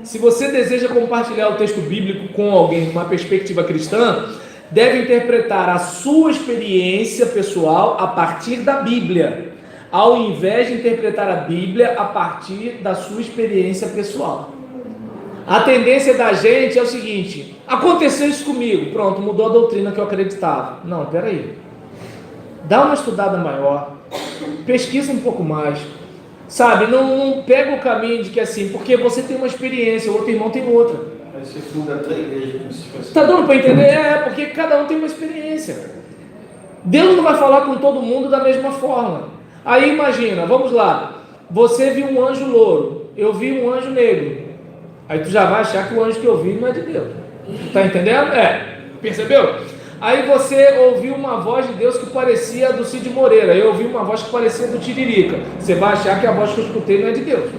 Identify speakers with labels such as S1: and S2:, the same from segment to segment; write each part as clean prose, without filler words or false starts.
S1: Se você deseja compartilhar o texto bíblico com alguém com uma perspectiva cristã, deve interpretar a sua experiência pessoal a partir da Bíblia, ao invés de interpretar a Bíblia a partir da sua experiência pessoal. A tendência da gente é o seguinte: aconteceu isso comigo, pronto, mudou a doutrina que eu acreditava. Não, peraí. Dá uma estudada maior, pesquisa um pouco mais, sabe? Não pega o caminho de que assim, porque você tem uma experiência, o outro irmão tem outra.
S2: Aí você funda a tua igreja como se fosse...
S1: Tá dando para entender? É, porque cada um tem uma experiência. Deus não vai falar com todo mundo da mesma forma. Aí imagina, vamos lá, você viu um anjo louro, eu vi um anjo negro. Aí tu já vai achar que o anjo que eu vi não é de Deus. Tá entendendo? Percebeu? Aí você ouviu uma voz de Deus que parecia do Cid Moreira, eu ouvi uma voz que parecia do Tiririca. Você vai achar que a voz que eu escutei não é de Deus.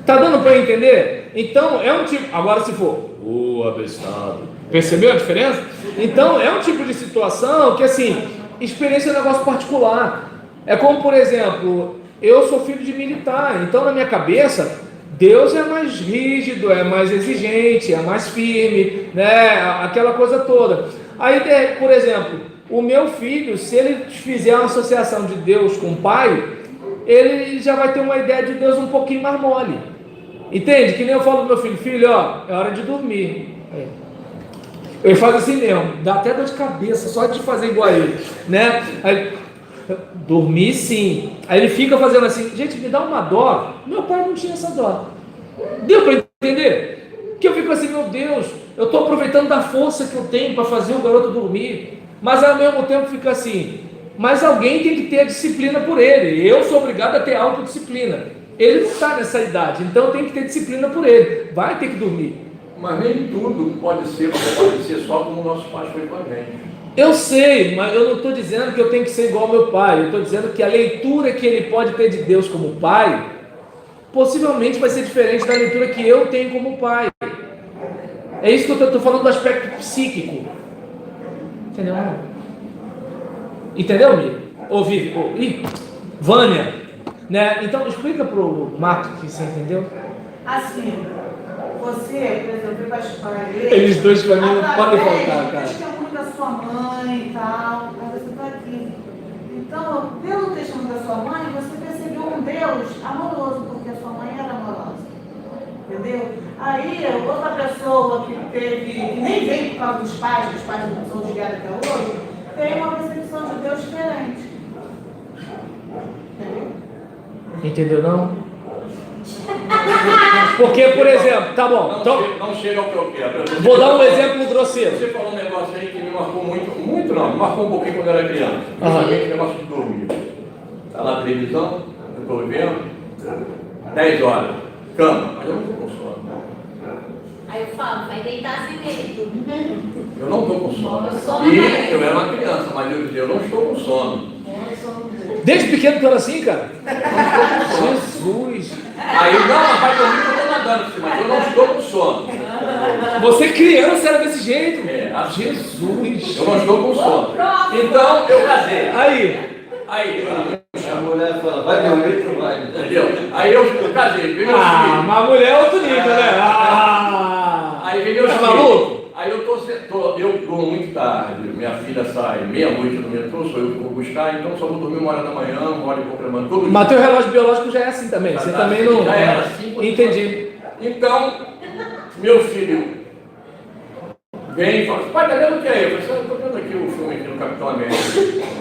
S1: Tá dando para entender? Então é um tipo. Agora se for o abestado, percebeu a diferença? Então é um tipo de situação que assim, experiência é um negócio particular. É como, por exemplo, eu sou filho de militar, então na minha cabeça Deus é mais rígido, é mais exigente, é mais firme, né? Aquela coisa toda. Aí, por exemplo, o meu filho, se ele fizer uma associação de Deus com o pai, ele já vai ter uma ideia de Deus um pouquinho mais mole. Entende? Que nem eu falo pro meu filho: filho, ó, é hora de dormir. Ele faz assim mesmo, dá até dor de cabeça só de fazer igual a ele, né? Aí, dormir sim. Aí ele fica fazendo assim: gente, me dá uma dó. Meu pai não tinha essa dó. Deu para entender? Que eu fico assim: meu Deus, eu estou aproveitando da força que eu tenho para fazer o garoto dormir, mas ao mesmo tempo fica assim: mas alguém tem que ter a disciplina por ele. Eu sou obrigado a ter autodisciplina. Ele não está nessa idade, então tem que ter disciplina por ele. Vai ter que dormir.
S3: Mas nem tudo pode ser só como o nosso pai foi com a gente.
S1: Eu sei, mas eu não estou dizendo que eu tenho que ser igual ao meu pai. Eu estou dizendo que a leitura que ele pode ter de Deus como pai, possivelmente vai ser diferente da leitura que eu tenho como pai. É isso que eu estou falando do aspecto psíquico. Entendeu? Entendeu, Mi? Ou Vivi? Vânia, né? Então explica para o Marcos que você entendeu.
S4: Assim, você, por exemplo, vai para a igreja.
S1: Eles dois para mim não podem faltar, cara.
S4: Você muito da sua mãe e tal, mas você está aqui. Então, pelo testemunho da sua mãe, você percebeu um Deus amoroso, porque a sua mãe era amorosa. Entendeu? Aí, outra pessoa que nem veio por causa dos pais não são desviados até hoje, tem uma percepção de Deus diferente. Entendeu?
S1: Entendeu não? Porque, por exemplo, tá bom. Então,
S3: Não chega ao que eu quero.
S1: Vou dar um exemplo grosseiro.
S3: Você falou um negócio aí que me marcou muito não, me marcou um pouquinho quando eu era criança. Principalmente o negócio de dormir. Está lá a televisão, eu estou vendo, 10 horas, cama, mas eu não estou com sono.
S5: Aí eu falo, vai deitar assim mesmo.
S3: Eu não estou com sono. E eu era uma criança, mas eu dizia, eu não estou com sono.
S1: Desde pequeno tu era assim, cara? Jesus!
S3: Aí, não, vai dormir que eu estou nadando, mas eu não estou com sono.
S1: Você criança era desse jeito?
S3: Assim.
S1: Jesus!
S3: Eu não estou com sono. Então, eu casei.
S1: Aí,
S2: A mulher fala: vai dormir, tu vai.
S3: Entendeu? Aí eu casei, veio meus
S1: mas
S3: filhos.
S1: a mulher é outro nível, né?
S3: Aí veio meus
S1: Tá
S3: filhos.
S1: maluco?
S3: Aí eu durmo muito tarde, minha filha sai meia-noite no metrô, sou eu que vou buscar, então só vou dormir 1h da manhã, 1h e pouco da manhã, todo dia.
S1: Mas teu relógio biológico já é assim também. Você também não.
S3: Já era assim.
S1: Entendi.
S3: Então, meu filho vem e fala: pai, tá vendo o que é? Eu falei: estou vendo aqui o filme aqui no Capitão América.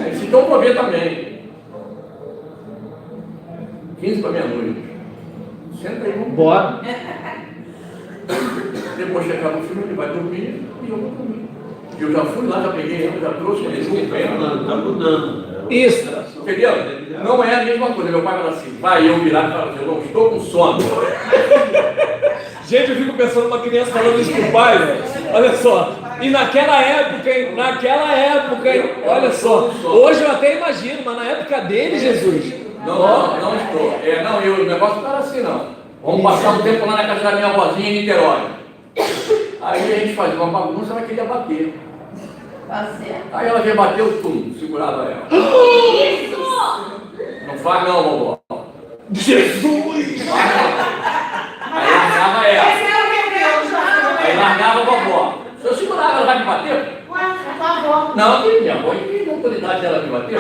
S3: Aí disse: então vou ver também. 15 para meia-noite. Senta aí, vamos.
S1: Bora.
S3: Depois que acaba o filme, ele vai dormir e eu vou dormir. Eu já fui lá, já peguei ele, já trouxe ele.
S2: Está mudando.
S1: Isso.
S3: Entendeu? Não é a mesma coisa. Meu pai fala assim: vai eu virar e falar assim: eu não estou com sono.
S1: Gente, eu fico pensando numa criança falando isso pro pai, velho. Olha só. E naquela época, hein? Olha só. Hoje eu até imagino, mas na época dele, Jesus.
S3: Não estou. O negócio não era assim, não. Vamos passar um tempo lá na casa da minha avózinha em Niterói. Aí a gente fazia uma bagunça, ela queria bater. Aí ela veio bater o túmulo, segurava ela.
S5: Isso!
S3: Não faz não, vovó.
S1: Jesus!
S3: Aí eu ficava largava a vovó. Se eu segurava, ela vai me bater?
S4: Ué, é tua avó.
S3: Não, minha avó, e que autoridade dela me bater?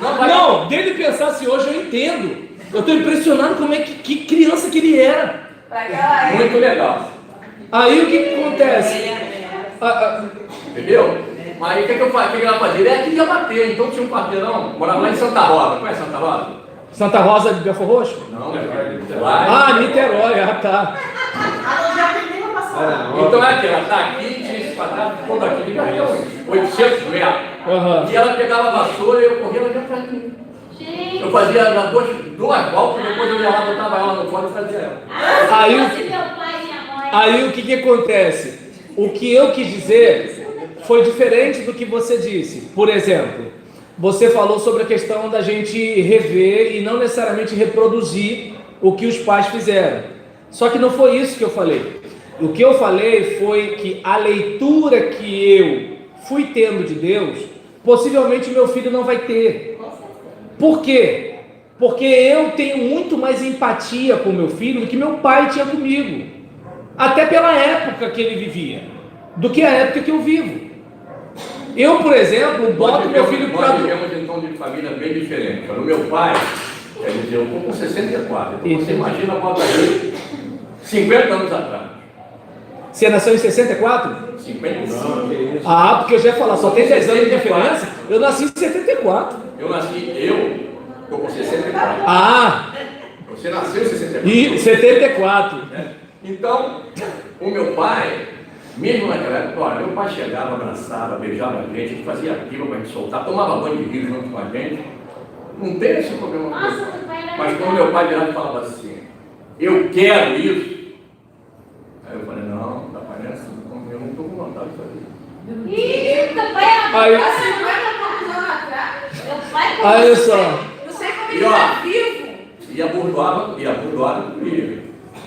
S3: Não, vai.
S1: Não, dele pensar assim, hoje eu entendo. Eu estou impressionado como é que criança que ele era.
S3: Muito legal.
S1: Aí o que acontece?
S3: Entendeu? Mas aí o que ela fazia? Ele queria bater, então tinha um quarteirão, morava lá em Santa Rosa. Conhece Santa Rosa?
S1: Santa Rosa de Belfort Roxo?
S3: Não, lá.
S1: Ah, Niterói, tá.
S4: Ah, não já tem nem pra passar.
S3: Então é aquela, tá aqui, tinha esse quadrado todo aqui, devia uns 800 metros.
S1: Uhum.
S3: E ela pegava a vassoura e eu corria lá dentro de mim.
S5: Gente.
S3: Eu fazia duas voltas, depois eu ia lá, botava ela no colo e fazia ela.
S1: Aí,
S5: Se meu pai e minha mãe.
S1: aí o que acontece? O que eu quis dizer foi diferente do que você disse. Por exemplo, você falou sobre a questão da gente rever e não necessariamente reproduzir o que os pais fizeram. Só que não foi isso que eu falei. O que eu falei foi que a leitura que eu fui tendo de Deus, possivelmente meu filho não vai ter. Por quê? Porque eu tenho muito mais empatia com meu filho do que meu pai tinha comigo. Até pela época que ele vivia, do que a época que eu vivo. Eu, por exemplo, boto meu filho para...
S3: Nós vivemos em tom de família bem diferente. O meu pai, quer dizer, eu estou com 64. Então você imagina, bota aí, 50 anos atrás.
S1: Você nasceu em 64?
S3: 55.
S1: Ah, porque eu já ia falar, só tem 10 anos de diferença. Eu nasci em 74.
S3: Eu estou com 64.
S1: Ah,
S3: Você nasceu em 64.
S1: e 74.
S3: Então, o meu pai, mesmo naquela época, olha, meu pai chegava, abraçava, beijava a gente fazia aquilo para a gente soltar, tomava banho de rio junto com a gente. Não tem esse problema.
S5: Nossa, meu pai era
S3: Mas quando meu pai virava e falava assim, eu quero isso. Aí eu falei, não, tá parecendo, eu não estou com vontade de fazer.
S5: Ih, meu pai era.
S1: Aí-
S5: Há 50 e poucos anos atrás. Meu pai.
S1: Olha só.
S5: Não sei como
S3: E
S5: ele
S3: ó,
S5: tá vivo.
S3: e a burdoada comigo.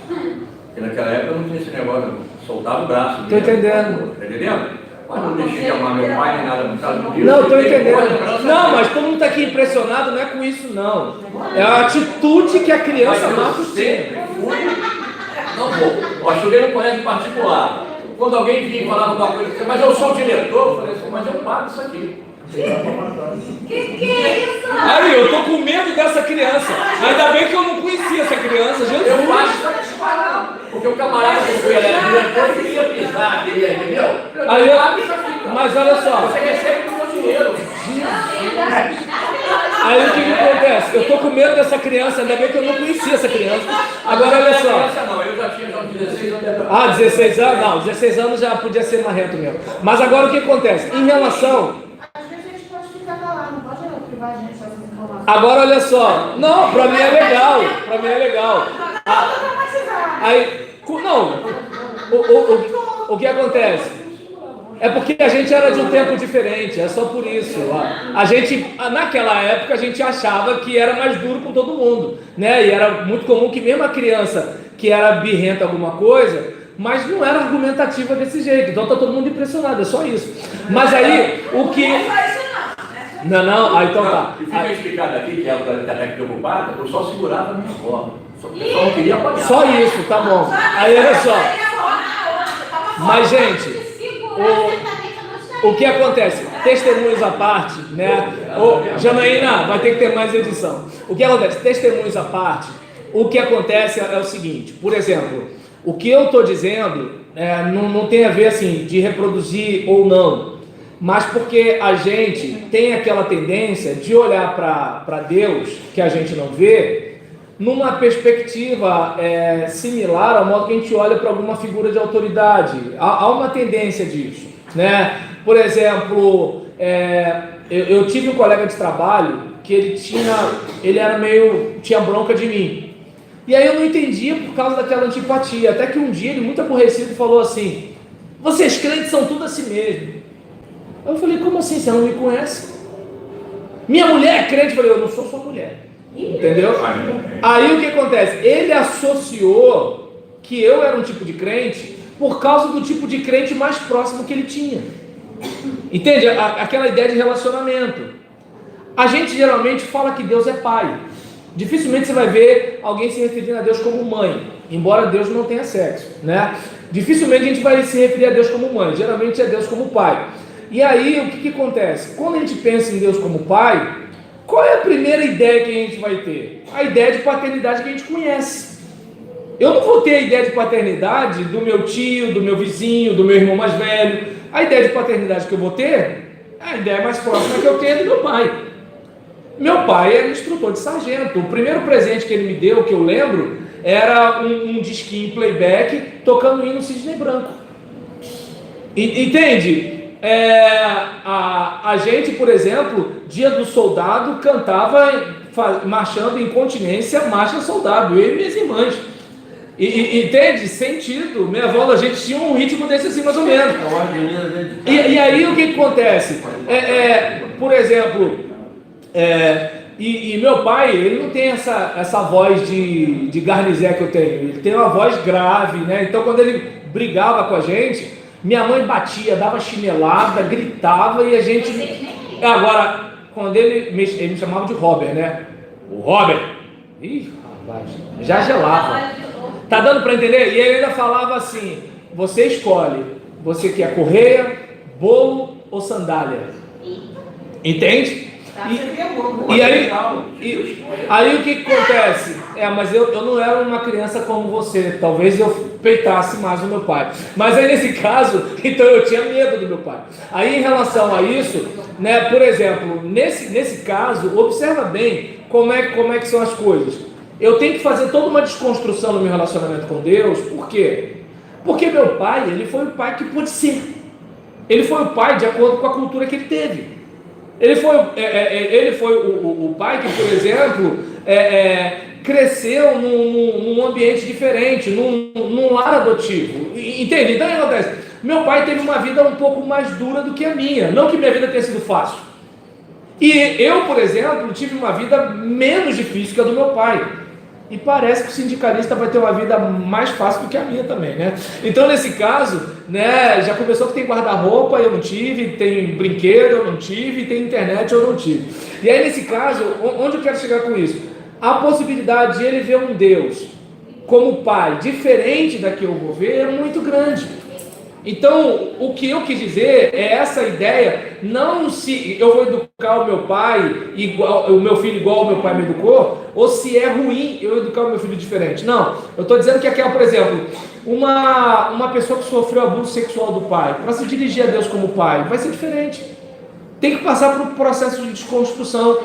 S3: Porque naquela época não tinha esse negócio, não. Soltava o braço.
S1: Tô entendendo.
S3: Tá entendendo? Mas não deixei de amar meu pai nem nada por causa disso.
S1: Não, tô
S3: Eu tenho boa
S1: entendendo.
S3: lembrança
S1: Não,
S3: dele.
S1: mas todo mundo está aqui impressionado, não é com isso, não. É a atitude que a criança
S3: Mas
S1: marca
S3: eu
S1: o
S3: sempre fui. Não vou. Eu estudei no colégio particular. Quando alguém vinha e falava alguma coisa, mas eu sou o diretor, eu falei assim, mas eu pago isso aqui.
S5: Que é isso?
S1: Aí, eu tô com medo dessa criança. Ainda bem que eu não conhecia essa criança,
S3: Eu
S1: Jesus.
S3: faço isso aqui pagar. Porque o camarada que foi, ele era diretor, ele queria pisar, queria, entendeu?
S1: Aí
S3: Eu
S1: eu-
S3: pago isso aqui. Cara.
S1: Mas olha só.
S3: Você recebe o seu dinheiro.
S1: Aí o que acontece? Eu tô com medo dessa criança, ainda bem que eu não conhecia essa criança. Agora olha só.
S3: Não, eu já tinha 16 anos.
S1: Ah, 16 anos? Não, 16 anos já podia ser marrento mesmo. Mas agora o que acontece? Em relação.
S4: Às vezes a gente pode ficar calado, não pode privar a gente dessas informações.
S1: Agora olha só. Não, pra mim é legal. Pra mim é legal. Aí. Não. O que acontece? É porque a gente era de um tempo diferente, é só por isso. A gente, naquela época, a gente achava que era mais duro com todo mundo, né? E era muito comum que mesmo a criança que era birrenta alguma coisa, mas não era argumentativa desse jeito. Então tá todo mundo impressionado, é só isso. Mas aí, o que... Não, aí então tá.
S3: E fica explicado aqui que ela está até preocupada, eu só segurava a minha avó. Só não queria apanhar.
S1: Só isso, tá bom. Aí olha só. Mas, gente, o que acontece? Testemunhos à parte, né? Ô, Janaína, vai ter que ter mais edição. O que acontece? Testemunhos à parte, o que acontece é o seguinte, por exemplo, o que eu estou dizendo não tem a ver assim de reproduzir ou não, mas porque a gente tem aquela tendência de olhar para Deus, que a gente não vê, numa perspectiva similar ao modo que a gente olha para alguma figura de autoridade. Há uma tendência disso, né? Por exemplo, eu tive um colega de trabalho que ele tinha bronca de mim. E aí eu não entendia por causa daquela antipatia. Até que um dia ele, muito aborrecido, falou assim: vocês crentes são tudo assim mesmo. Eu falei: como assim? Você não me conhece? Minha mulher é crente. Eu falei: eu não sou sua mulher. Entendeu? Aí o que acontece? Ele associou que eu era um tipo de crente por causa do tipo de crente mais próximo que ele tinha. Entende? Aquela ideia de relacionamento. A gente geralmente fala que Deus é pai. Dificilmente você vai ver alguém se referindo a Deus como mãe, embora Deus não tenha sexo, né? Dificilmente a gente vai se referir a Deus como mãe, geralmente é Deus como pai. E aí, o que acontece? Quando a gente pensa em Deus como pai, qual é a primeira ideia que a gente vai ter? A ideia de paternidade que a gente conhece. Eu não vou ter a ideia de paternidade do meu tio, do meu vizinho, do meu irmão mais velho. A ideia de paternidade que eu vou ter, a ideia mais próxima que eu tenho é do meu pai. Meu pai era instrutor de sargento. O primeiro presente que ele me deu, que eu lembro, era um disquinho playback tocando o hino Cisne Branco. Entende? A gente, por exemplo, Dia do Soldado, cantava marchando em continência, marcha soldado, eu e minhas irmãs. Entende? Sentido. Minha avó, a gente tinha um ritmo desse assim, mais ou menos. E aí o que acontece? Por exemplo, meu pai, ele não tem essa voz de garnizé que eu tenho, ele tem uma voz grave, né? Então quando ele brigava com a gente, minha mãe batia, dava chinelada, gritava e a gente... Agora, quando ele me chamava de Robert, né? O Robert. Ih, rapaz, já gelava. Tá dando para entender? E ele ainda falava assim, você escolhe, você quer correia, bolo ou sandália? Entende? Aí o que acontece? Mas eu não era uma criança como você, talvez eu peitasse mais o meu pai. Mas aí nesse caso, então eu tinha medo do meu pai. Aí em relação a isso, né, por exemplo, nesse caso, observa bem como é que são as coisas. Eu tenho que fazer toda uma desconstrução no meu relacionamento com Deus. Por quê? Porque meu pai, ele foi o pai que pôde ser. Ele foi o pai de acordo com a cultura que ele teve. Ele foi o pai que, por exemplo, cresceu num ambiente diferente, num lar adotivo. Entende? Então o que acontece? Meu pai teve uma vida um pouco mais dura do que a minha. Não que minha vida tenha sido fácil. E eu, por exemplo, tive uma vida menos difícil que a do meu pai. E parece que o sindicalista vai ter uma vida mais fácil do que a minha também, né? Então, nesse caso, né, já começou que tem guarda-roupa, eu não tive, tem brinquedo, eu não tive, tem internet, eu não tive. E aí, nesse caso, onde eu quero chegar com isso? A possibilidade de ele ver um Deus como pai, diferente da que eu vou ver, é muito grande. Então, o que eu quis dizer é essa ideia, não se eu vou educar o meu pai igual, o meu filho igual o meu pai me educou, ou se é ruim eu educar o meu filho diferente. Não, eu estou dizendo que aquela, por exemplo, uma pessoa que sofreu abuso sexual do pai, para se dirigir a Deus como pai, vai ser diferente. Tem que passar por um processo de desconstrução.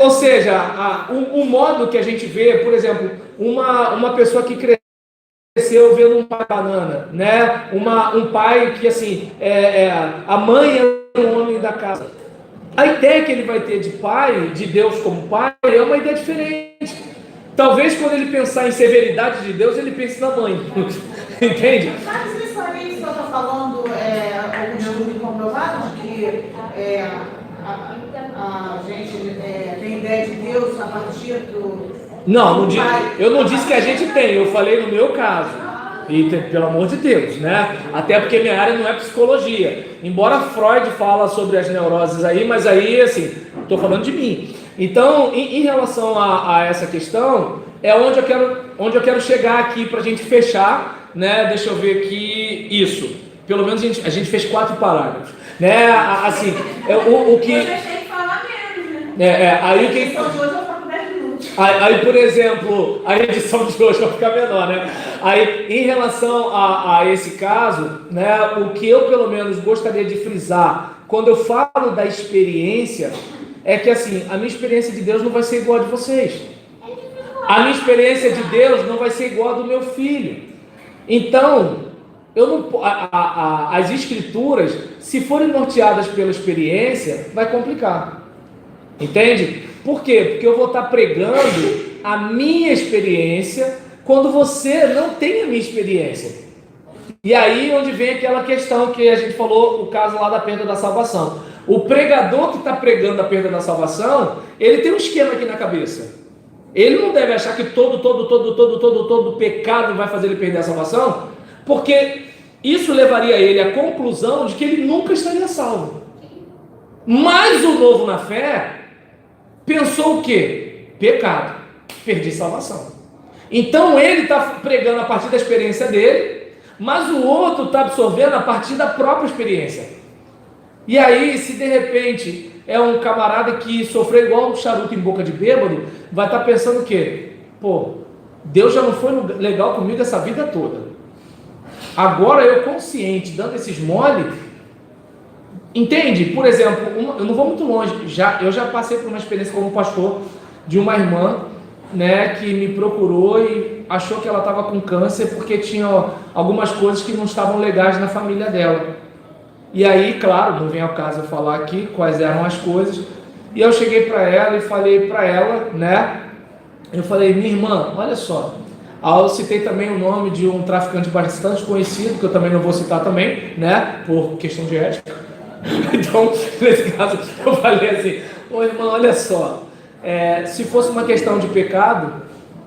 S1: Ou seja, o modo que a gente vê, por exemplo, uma pessoa que cresceu vendo um pai banana, né? Um pai que assim, a mãe é o homem da casa. A ideia que ele vai ter de pai, de Deus como pai, é uma ideia diferente. Talvez quando ele pensar em severidade de Deus, ele pense na mãe. Entende?
S4: Mas isso aí que você está falando, algum estudo comprovado que a gente tem ideia de Deus a partir do...
S1: Não, eu não disse que a gente tem, eu falei no meu caso. E pelo amor de Deus, né? Até porque minha área não é psicologia. Embora Freud fala sobre as neuroses aí, mas aí, assim, estou falando de mim. Então, em relação a essa questão, é onde eu quero chegar aqui para a gente fechar, né? Deixa eu ver aqui, isso. Pelo menos a gente fez 4 parágrafos, né? Assim, o que...
S4: Eu deixei de falar menos, né?
S1: Aí que... Aí, por exemplo, a edição de hoje vai ficar menor, né? Aí, em relação a esse caso, né, o que eu pelo menos gostaria de frisar, quando eu falo da experiência, é que assim, a minha experiência de Deus não vai ser igual a de vocês. A minha experiência de Deus não vai ser igual a do meu filho. Então, as escrituras, se forem norteadas pela experiência, vai complicar. Entende? Por quê? Porque eu vou estar pregando a minha experiência quando você não tem a minha experiência. E aí onde vem aquela questão que a gente falou, o caso lá da perda da salvação. O pregador que está pregando a perda da salvação, ele tem um esquema aqui na cabeça. Ele não deve achar que todo pecado vai fazer ele perder a salvação, porque isso levaria ele à conclusão de que ele nunca estaria salvo. Mas o novo na fé pensou o quê? Pecado, perdi salvação. Então ele está pregando a partir da experiência dele, mas o outro está absorvendo a partir da própria experiência. E aí, se de repente é um camarada que sofreu igual um charuto em boca de bêbado, vai estar pensando o quê? Pô, Deus já não foi legal comigo essa vida toda. Agora eu consciente, dando esses mole, entende? Por exemplo, eu não vou muito longe, eu já passei por uma experiência como pastor de uma irmã, né, que me procurou e achou que ela estava com câncer porque tinha algumas coisas que não estavam legais na família dela. E aí, claro, não vem ao caso eu falar aqui quais eram as coisas, e eu cheguei para ela e falei para ela, né, eu falei, minha irmã, olha só, eu citei também o nome de um traficante bastante conhecido, que eu também não vou citar também, né, por questão de ética. Então, nesse caso, eu falei assim, ô irmã, olha só, se fosse uma questão de pecado,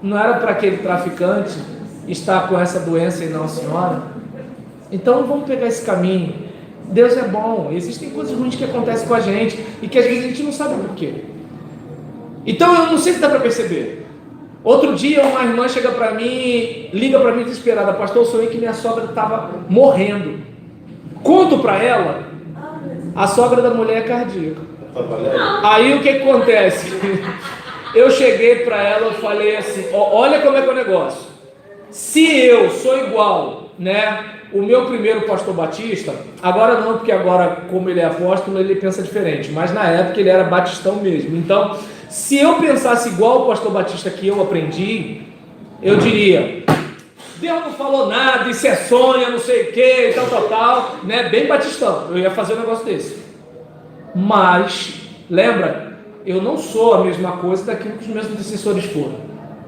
S1: não era para aquele traficante estar com essa doença e não a senhora? Então vamos pegar esse caminho. Deus é bom, existem coisas ruins que acontecem com a gente e que às vezes a gente não sabe por quê. Então eu não sei se dá para perceber. Outro dia uma irmã chega para mim, liga para mim desesperada, pastor, eu sonhei que minha sogra estava morrendo. Conto para ela, a sogra da mulher é cardíaca. Aí o que acontece? Eu cheguei para ela e falei assim, olha como é que é o negócio. Se eu sou igual, né, o meu primeiro pastor batista, agora não, porque agora, como ele é apóstolo, ele pensa diferente, mas na época ele era batistão mesmo. Então, se eu pensasse igual o pastor batista que eu aprendi, eu diria, Deus não falou nada, isso é sonho, não sei o que, tal, né, bem batistão, eu ia fazer um negócio desse. Mas, lembra, eu não sou a mesma coisa daquilo que os meus antecessores foram,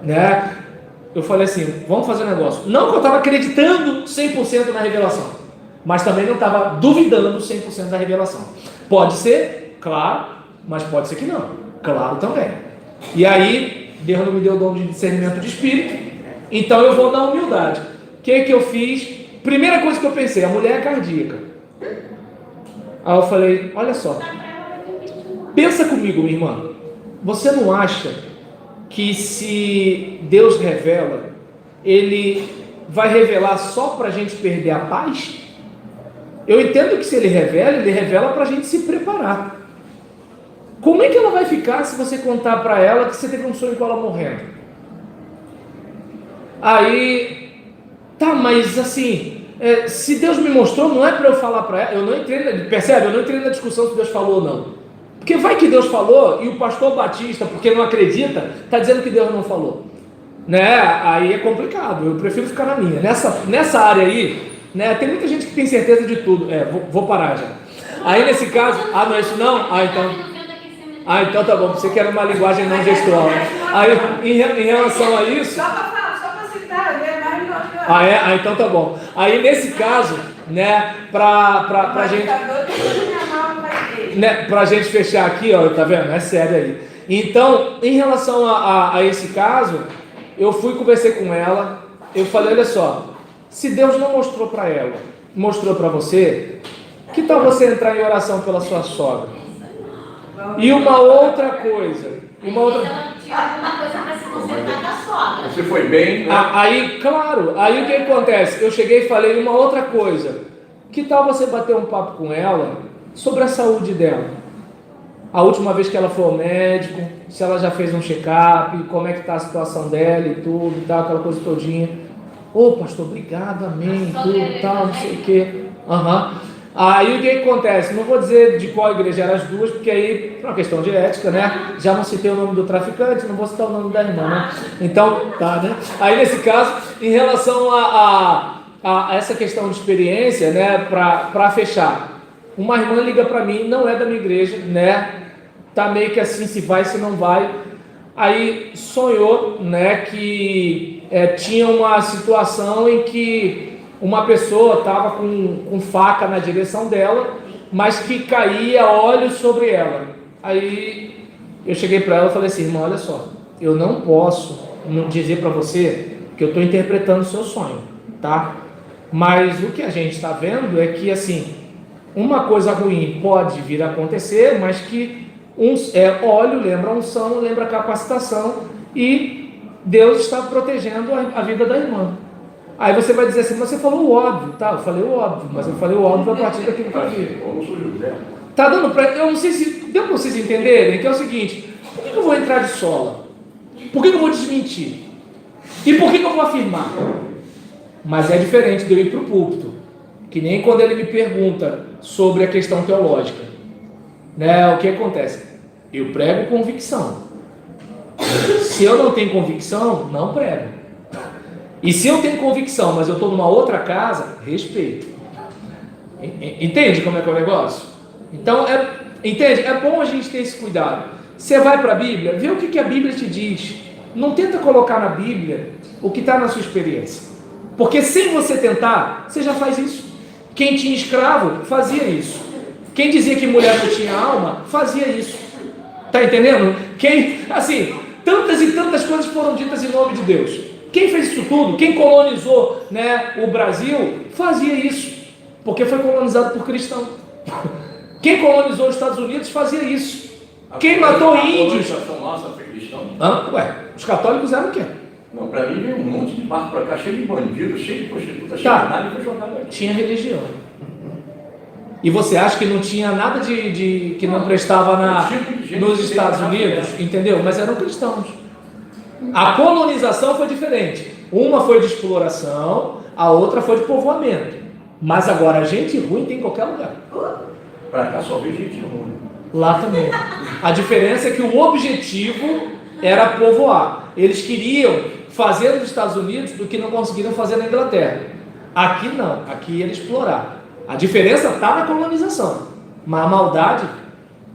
S1: né? Eu falei assim, vamos fazer um negócio. Não que eu estava acreditando 100% na revelação, mas também não estava duvidando 100% da revelação. Pode ser, claro, mas pode ser que não. Claro também. E aí, Deus não me deu o dom de discernimento de espírito, então eu vou na humildade. O que eu fiz? Primeira coisa que eu pensei, a mulher é cardíaca. Aí eu falei, olha só, pensa comigo, minha irmã, você não acha que se Deus revela, Ele vai revelar só para a gente perder a paz? Eu entendo que se Ele revela para a gente se preparar. Como é que ela vai ficar se você contar para ela que você teve um sonho com ela morrendo? Aí, tá, mas assim, se Deus me mostrou, não é para eu falar para ela, eu não entrei na discussão se Deus falou ou não. Porque vai que Deus falou e o pastor batista, porque não acredita, está dizendo que Deus não falou, né? Aí é complicado, eu prefiro ficar na minha. Nessa área aí, né? Tem muita gente que tem certeza de tudo. Vou parar já. Aí nesse caso, não é isso não? Então tá bom, você quer uma linguagem não gestual. Aí em relação a isso...
S4: Só para citar, né?
S1: Então tá bom. Aí nesse caso, né, pra gente... Né, pra gente fechar aqui, ó, tá vendo? É sério aí. Então, em relação a esse caso, eu fui conversei com ela, eu falei, olha só, se Deus não mostrou para ela, mostrou para você, que tal você entrar em oração pela sua sogra? E uma outra coisa,
S5: Ela tinha alguma coisa para se consertar da sogra.
S3: Você foi bem, né?
S1: Aí, claro, aí o que acontece? Eu cheguei e falei uma outra coisa, que tal você bater um papo com ela sobre a saúde dela? A última vez que ela foi ao médico, se ela já fez um check-up, como é que está a situação dela e tudo, e tal, aquela coisa todinha. Pastor, obrigado, amém, tudo, tal, não sei o quê. Aí o que acontece? Não vou dizer de qual igreja eram as duas, porque aí, por uma questão de ética, né? Já não citei o nome do traficante, não vou citar o nome da irmã, né? Então, tá, né? Aí nesse caso, em relação a essa questão de experiência, né? Para fechar. Uma irmã liga para mim, não é da minha igreja, né? Tá meio que assim, se vai, se não vai. Aí sonhou, né, que tinha uma situação em que uma pessoa estava com faca na direção dela, mas que caía óleo sobre ela. Aí eu cheguei para ela e falei assim, irmã, olha só, eu não posso dizer para você que eu estou interpretando o seu sonho, tá? Mas o que a gente está vendo é que, assim, uma coisa ruim pode vir a acontecer, mas que óleo lembra unção, lembra capacitação, e Deus está protegendo a vida da irmã. Aí você vai dizer assim, mas você falou o óbvio, tá? Eu falei o óbvio, mas eu falei o óbvio a partir daquilo que eu vi.
S3: Eu não sou José.
S1: Tá dando pra... Eu não sei se... Deu pra vocês entenderem que é o seguinte, por que eu vou entrar de sola? Por que eu vou desmentir? E por que eu vou afirmar? Mas é diferente de eu ir para o púlpito, que nem quando ele me pergunta sobre a questão teológica, né? O que acontece? Eu prego convicção. Se eu não tenho convicção, não prego. E se eu tenho convicção, mas eu estou numa outra casa, respeito. Entende como é que é o negócio? Então, entende? É bom a gente ter esse cuidado. Você vai para a Bíblia, vê o que a Bíblia te diz. Não tenta colocar na Bíblia o que está na sua experiência. Porque sem você tentar, você já faz isso. Quem tinha escravo, fazia isso. Quem dizia que mulher não tinha alma, fazia isso. Tá entendendo? Assim, tantas e tantas coisas foram ditas em nome de Deus. Quem fez isso tudo, quem colonizou, né, o Brasil, fazia isso. Porque foi colonizado por cristão. Quem colonizou os Estados Unidos fazia isso. Quem matou índios...
S3: Nossa, foi cristão.
S1: Ué, os católicos eram o quê?
S3: Não, para mim veio um monte de barco para cá, cheio de bandido, cheio de prostituta, cheio
S1: Tá.
S3: de nada e foi jogado aqui.
S1: Tinha religião. E você acha que não tinha nada de que não prestava nos Estados Unidos? Entendeu? Mas eram cristãos. A colonização foi diferente. Uma foi de exploração, a outra foi de povoamento. Mas agora, gente ruim tem em qualquer lugar.
S3: Para cá só veio gente ruim.
S1: Lá também. A diferença é que o objetivo era povoar. Eles queriam fazer nos Estados Unidos do que não conseguiram fazer na Inglaterra. Aqui não, aqui era explorar. A diferença está na colonização. Mas a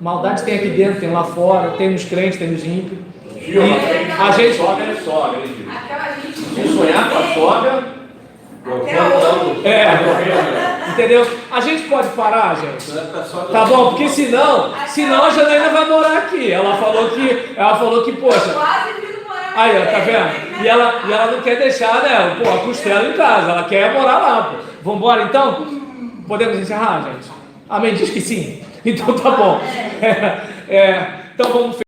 S1: maldade tem aqui dentro, tem lá fora, tem nos crentes, tem nos ímpios.
S3: E a gente sogra é sogra, hein, filho?
S5: Aquela gente.
S3: Se sonhar com a sogra,
S1: entendeu? A gente pode parar, gente? Tá bom, porque senão a Janaína vai morar aqui. Ela falou que, poxa.
S5: Quase vindo morar.
S1: Aí, ó, tá vendo? E ela não quer deixar, né? Pô, a costela em casa. Ela quer morar lá, pô. Vambora, então? Podemos encerrar, gente? Amém? Diz que sim. Então tá bom. Então vamos